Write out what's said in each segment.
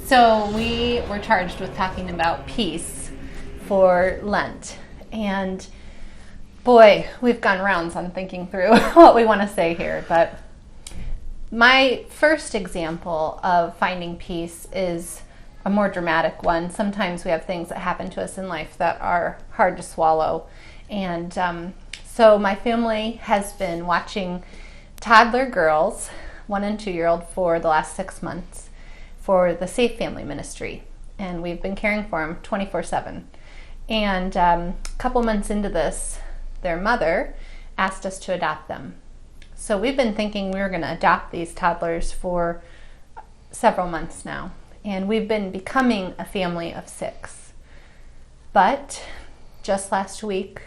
So we were charged with talking about peace for Lent. And boy, we've gone rounds on thinking through what we want to say here. But my first example of finding peace is a more dramatic one. Sometimes we have things that happen to us in life that are hard to swallow. And so my family has been watching toddler girls, 1 and 2-year-old, for the last 6 months for the Safe Family Ministry. And we've been caring for them 24/7. And a couple months into this, their mother asked us to adopt them. So we've been thinking we were going to adopt these toddlers for several months now. And we've been becoming a family of 6. But just last week,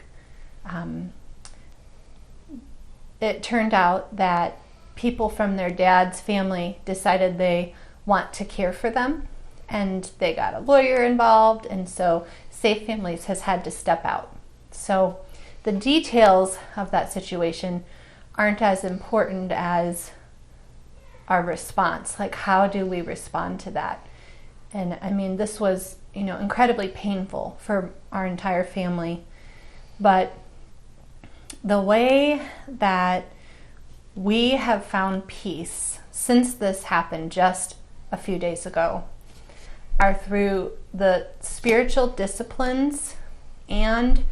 it turned out that people from their dad's family decided they want to care for them, and they got a lawyer involved, and so Safe Families has had to step out. So the details of that situation aren't as important as our response. Like, how do we respond to that? And I mean, this was, incredibly painful for our entire family. But the way that we have found peace since this happened just a few days ago are through the spiritual disciplines and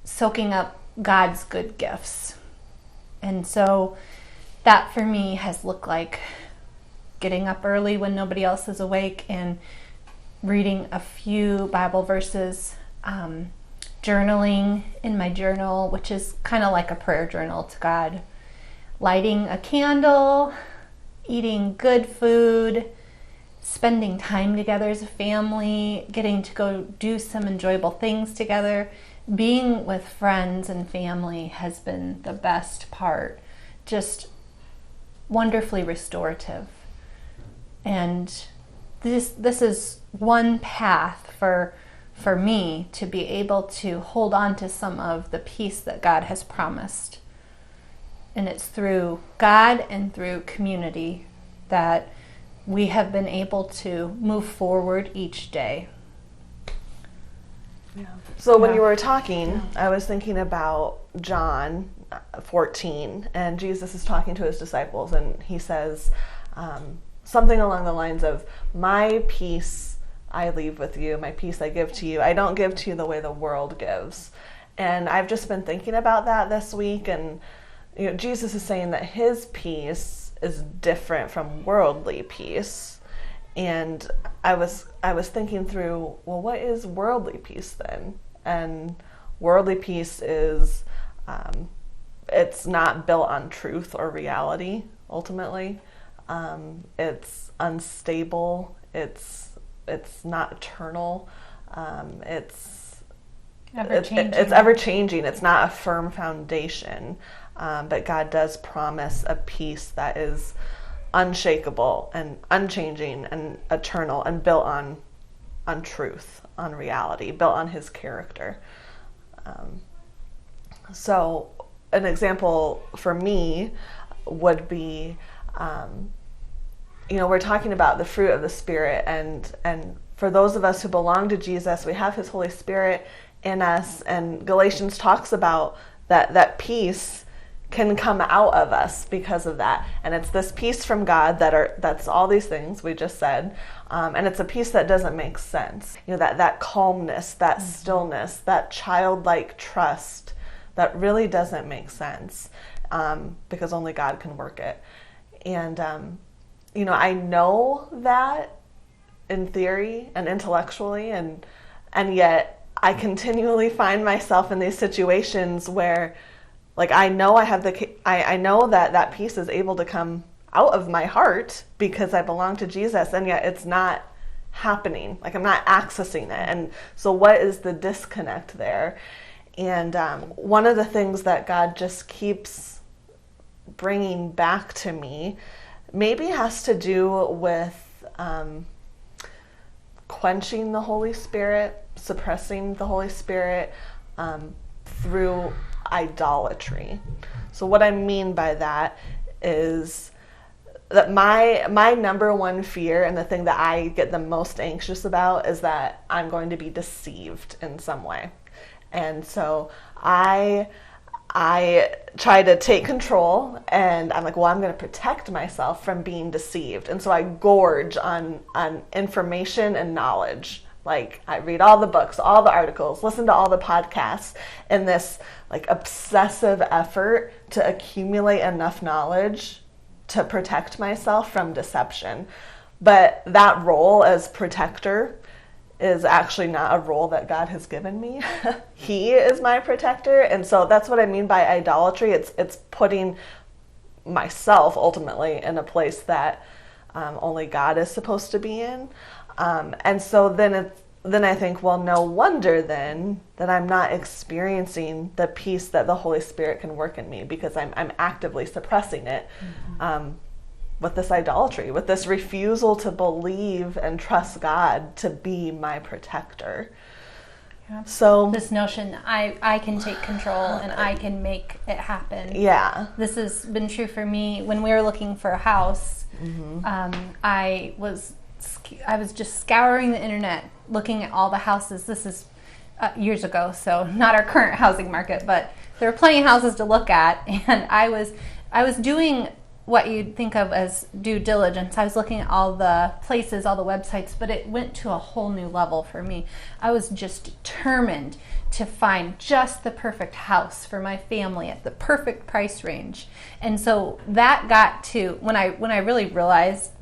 soaking up God's good gifts. And so that for me has looked like getting up early when nobody else is awake and reading a few Bible verses, journaling in my journal, which is kind of like a prayer journal to God, lighting a candle, eating good food, spending time together as a family, getting to go do some enjoyable things together. Being with friends and family has been the best part, just wonderfully restorative. And this is one path for me to be able to hold on to some of the peace that God has promised. And it's through God and through community that we have been able to move forward each day. Yeah. So when you were talking, I was thinking about John 14, and Jesus is talking to his disciples, and he says something along the lines of, "My peace I leave with you, my peace I give to you. I don't give to you the way the world gives." And I've just been thinking about that this week, and Jesus is saying that his peace is different from worldly peace. And I was thinking through, well, what is worldly peace then? And worldly peace is, it's not built on truth or reality, ultimately. It's unstable. It's not eternal. It's ever-changing. It's ever-changing. It's not a firm foundation. But God does promise a peace that is unshakable and unchanging and eternal and built on truth, on reality, built on his character. So an example for me would be, we're talking about the fruit of the Spirit, and for those of us who belong to Jesus, we have his Holy Spirit in us, and Galatians talks about that peace can come out of us because of that. And it's this peace from God that's all these things we just said. And it's a peace that doesn't make sense. That calmness, that stillness, that childlike trust that really doesn't make sense, because only God can work it. And, I know that in theory and intellectually, and yet I continually find myself in these situations where, like, I know I know that peace is able to come out of my heart because I belong to Jesus, and yet it's not happening. Like, I'm not accessing it. And so what is the disconnect there? And one of the things that God just keeps bringing back to me maybe has to do with quenching the Holy Spirit, suppressing the Holy Spirit through idolatry. So what I mean by that is that my number one fear, and the thing that I get the most anxious about, is that I'm going to be deceived in some way. And so I try to take control, and I'm like, well, I'm going to protect myself from being deceived. And so I gorge on information and knowledge. Like, I read all the books, all the articles, listen to all the podcasts, in this like obsessive effort to accumulate enough knowledge to protect myself from deception. But that role as protector is actually not a role that God has given me. He is my protector. And so that's what I mean by idolatry. It's putting myself ultimately in a place that only God is supposed to be in. And so then I think, well, no wonder then that I'm not experiencing the peace that the Holy Spirit can work in me, because I'm actively suppressing it. With this idolatry, with this refusal to believe and trust God to be my protector. Yeah. So this notion that I can take control and I can make it happen. Yeah. This has been true for me when we were looking for a house. I was just scouring the internet, looking at all the houses. This is years ago, so not our current housing market, but there were plenty of houses to look at, and I was doing what you'd think of as due diligence. I was looking at all the places, all the websites, but it went to a whole new level for me. I was just determined to find just the perfect house for my family at the perfect price range. And so that got to when I really realized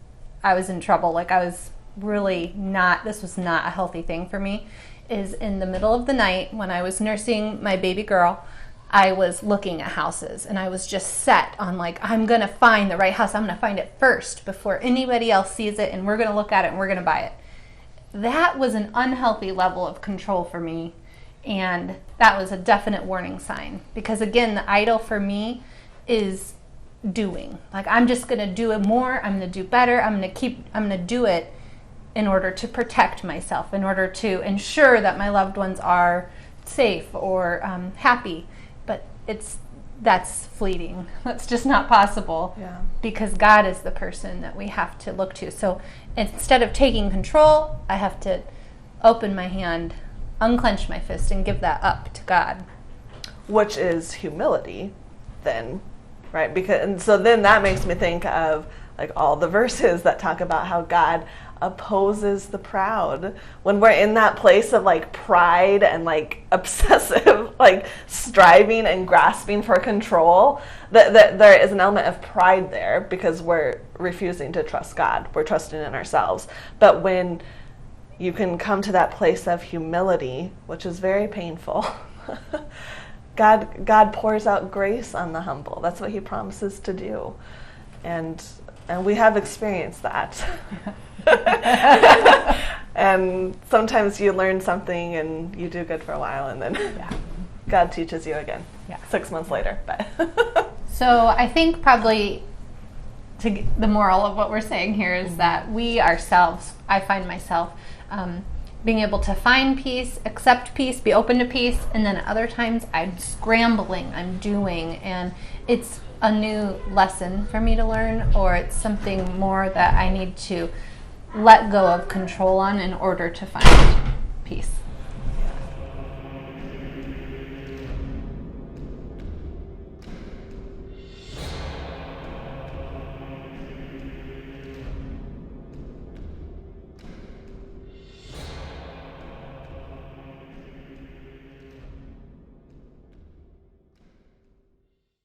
I was in trouble, like I was really not, this was not a healthy thing for me, is in the middle of the night when I was nursing my baby girl. I was looking at houses, and I was just set on like, I'm going to find the right house. I'm going to find it first before anybody else sees it, and we're going to look at it and we're going to buy it. That was an unhealthy level of control for me, and that was a definite warning sign, because again, the idol for me is doing. Like, I'm just going to do it more. I'm going to do better. I'm going to do it in order to protect myself, in order to ensure that my loved ones are safe or happy. But that's fleeting. That's just not possible. Yeah. Because God is the person that we have to look to. So instead of taking control, I have to open my hand, unclench my fist, and give that up to God. Which is humility, then, right? And so then that makes me think of like all the verses that talk about how God opposes the proud. When we're in that place of like pride and like obsessive like striving and grasping for control, that there is an element of pride there, because we're refusing to trust God. We're trusting in ourselves. But when you can come to that place of humility, which is very painful, God pours out grace on the humble. That's what he promises to do. And we have experienced that. And sometimes you learn something and you do good for a while, and then God teaches you again 6 months later. But So I think probably the moral of what we're saying here is that we ourselves, I find myself being able to find peace, accept peace, be open to peace, and then at other times I'm scrambling, I'm doing, and it's a new lesson for me to learn, or it's something more that I need to let go of control on in order to find peace.